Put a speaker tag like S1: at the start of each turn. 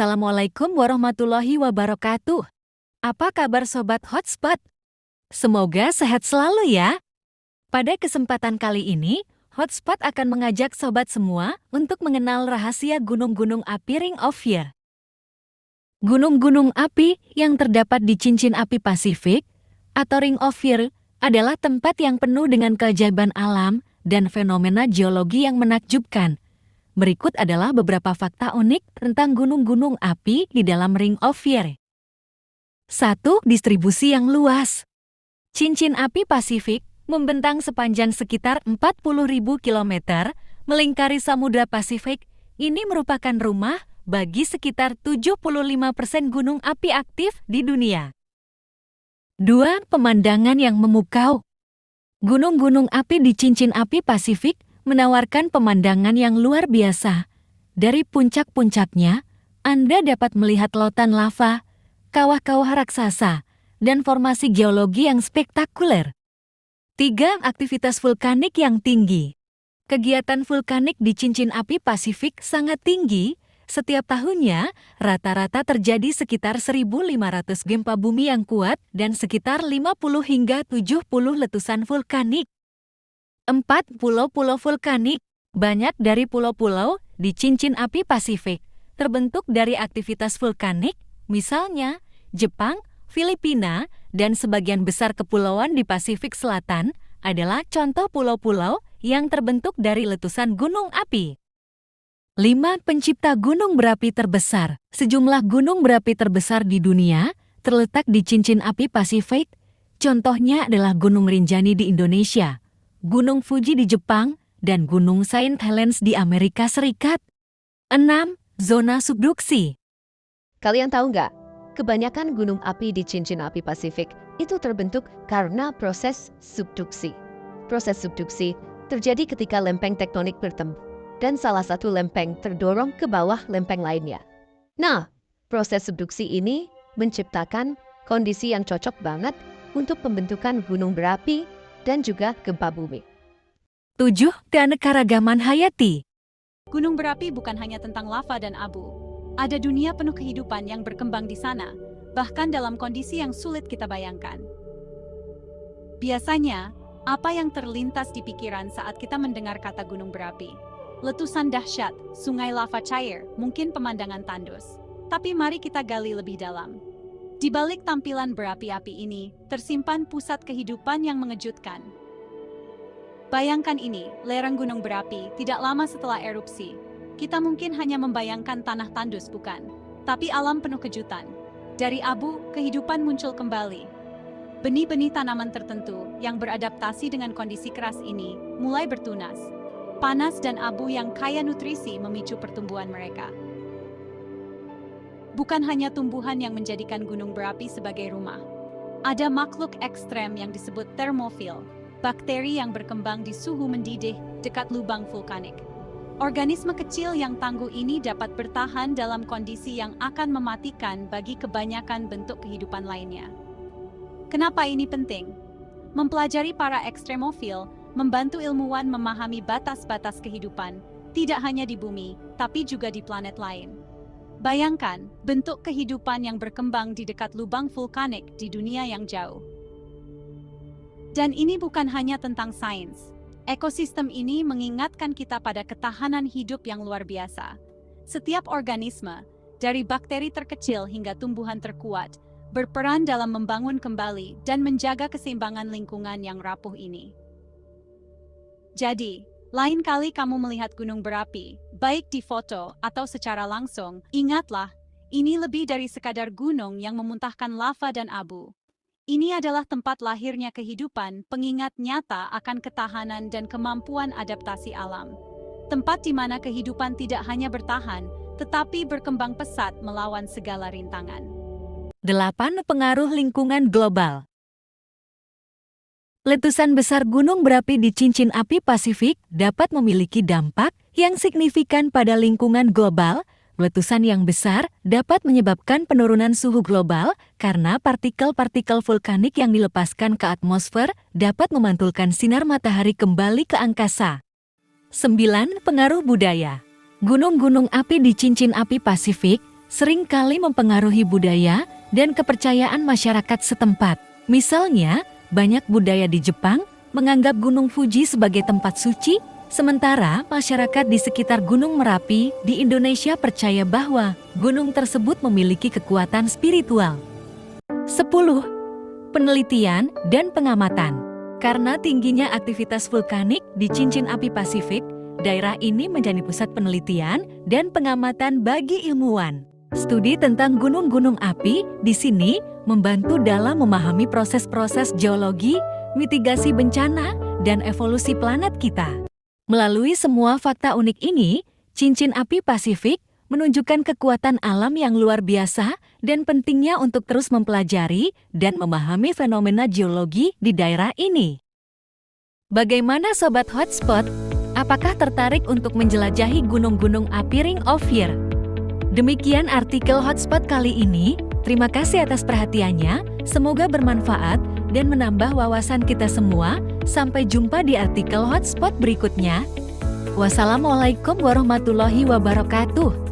S1: Assalamualaikum warahmatullahi wabarakatuh. Apa kabar Sobat Hotspot? Semoga sehat selalu ya. Pada kesempatan kali ini, Hotspot akan mengajak Sobat semua untuk mengenal rahasia gunung-gunung api Ring of Fire. Gunung-gunung api yang terdapat di cincin api Pasifik atau Ring of Fire adalah tempat yang penuh dengan keajaiban alam dan fenomena geologi yang menakjubkan. Berikut adalah beberapa fakta unik tentang gunung-gunung api di dalam Ring of Fire. 1. Distribusi yang luas. Cincin api Pasifik membentang sepanjang sekitar 40.000 km melingkari Samudra Pasifik. Ini merupakan rumah bagi sekitar 75% gunung api aktif di dunia. 2. Pemandangan yang memukau. Gunung-gunung api di cincin api Pasifik menawarkan pemandangan yang luar biasa. Dari puncak-puncaknya, Anda dapat melihat lautan lava, kawah-kawah raksasa, dan formasi geologi yang spektakuler. 3. Aktivitas vulkanik yang tinggi. Kegiatan vulkanik di cincin api Pasifik sangat tinggi. Setiap tahunnya, rata-rata terjadi sekitar 1.500 gempa bumi yang kuat dan sekitar 50 hingga 70 letusan vulkanik. 4. Pulau-pulau vulkanik. Banyak dari pulau-pulau di cincin api Pasifik terbentuk dari aktivitas vulkanik, misalnya Jepang, Filipina, dan sebagian besar kepulauan di Pasifik Selatan adalah contoh pulau-pulau yang terbentuk dari letusan gunung api. 5. Pencipta gunung berapi terbesar. Sejumlah gunung berapi terbesar di dunia terletak di cincin api Pasifik. Contohnya adalah Gunung Rinjani di Indonesia, Gunung Fuji di Jepang, dan Gunung Saint Helens di Amerika Serikat. 6. Zona subduksi.
S2: Kalian tahu nggak? Kebanyakan gunung api di cincin api Pasifik itu terbentuk karena proses subduksi. Proses subduksi terjadi ketika lempeng tektonik bertemu dan salah satu lempeng terdorong ke bawah lempeng lainnya. Nah, proses subduksi ini menciptakan kondisi yang cocok banget untuk pembentukan gunung berapi dan juga gempa bumi.
S1: 7. Keanekaragaman hayati.
S3: Gunung berapi bukan hanya tentang lava dan abu. Ada dunia penuh kehidupan yang berkembang di sana, bahkan dalam kondisi yang sulit kita bayangkan. Biasanya, apa yang terlintas di pikiran saat kita mendengar kata gunung berapi? Letusan dahsyat, sungai lava cair, mungkin pemandangan tandus. Tapi mari kita gali lebih dalam. Di balik tampilan berapi-api ini, tersimpan pusat kehidupan yang mengejutkan. Bayangkan ini, lereng gunung berapi tidak lama setelah erupsi. Kita mungkin hanya membayangkan tanah tandus, bukan? Tapi alam penuh kejutan. Dari abu, kehidupan muncul kembali. Benih-benih tanaman tertentu yang beradaptasi dengan kondisi keras ini mulai bertunas. Panas dan abu yang kaya nutrisi memicu pertumbuhan mereka. Bukan hanya tumbuhan yang menjadikan gunung berapi sebagai rumah. Ada makhluk ekstrem yang disebut termofil, bakteri yang berkembang di suhu mendidih dekat lubang vulkanik. Organisme kecil yang tangguh ini dapat bertahan dalam kondisi yang akan mematikan bagi kebanyakan bentuk kehidupan lainnya. Kenapa ini penting? Mempelajari para ekstremofil membantu ilmuwan memahami batas-batas kehidupan, tidak hanya di bumi, tapi juga di planet lain. Bayangkan bentuk kehidupan yang berkembang di dekat lubang vulkanik di dunia yang jauh. Dan ini bukan hanya tentang sains. Ekosistem ini mengingatkan kita pada ketahanan hidup yang luar biasa. Setiap organisme, dari bakteri terkecil hingga tumbuhan terkuat, berperan dalam membangun kembali dan menjaga keseimbangan lingkungan yang rapuh ini. Jadi, lain kali kamu melihat gunung berapi, baik di foto atau secara langsung, ingatlah, ini lebih dari sekadar gunung yang memuntahkan lava dan abu. Ini adalah tempat lahirnya kehidupan, pengingat nyata akan ketahanan dan kemampuan adaptasi alam. Tempat di mana kehidupan tidak hanya bertahan, tetapi berkembang pesat melawan segala rintangan.
S1: 8. Pengaruh lingkungan global. Letusan besar gunung berapi di cincin api Pasifik dapat memiliki dampak yang signifikan pada lingkungan global. Letusan yang besar dapat menyebabkan penurunan suhu global karena partikel-partikel vulkanik yang dilepaskan ke atmosfer dapat memantulkan sinar matahari kembali ke angkasa. 9. Pengaruh budaya. Gunung-gunung api di cincin api Pasifik seringkali mempengaruhi budaya dan kepercayaan masyarakat setempat. Misalnya, banyak budaya di Jepang menganggap Gunung Fuji sebagai tempat suci, sementara masyarakat di sekitar Gunung Merapi di Indonesia percaya bahwa gunung tersebut memiliki kekuatan spiritual. 10. Penelitian dan pengamatan. Karena tingginya aktivitas vulkanik di cincin api Pasifik, daerah ini menjadi pusat penelitian dan pengamatan bagi ilmuwan. Studi tentang gunung-gunung api di sini membantu dalam memahami proses-proses geologi, mitigasi bencana, dan evolusi planet kita. Melalui semua fakta unik ini, cincin api Pasifik menunjukkan kekuatan alam yang luar biasa dan pentingnya untuk terus mempelajari dan memahami fenomena geologi di daerah ini. Bagaimana Sobat Hotspot? Apakah tertarik untuk menjelajahi gunung-gunung api Ring of Fire? Demikian artikel Hotspot kali ini. Terima kasih atas perhatiannya, semoga bermanfaat dan menambah wawasan kita semua. Sampai jumpa di artikel Hotspot berikutnya. Wassalamualaikum warahmatullahi wabarakatuh.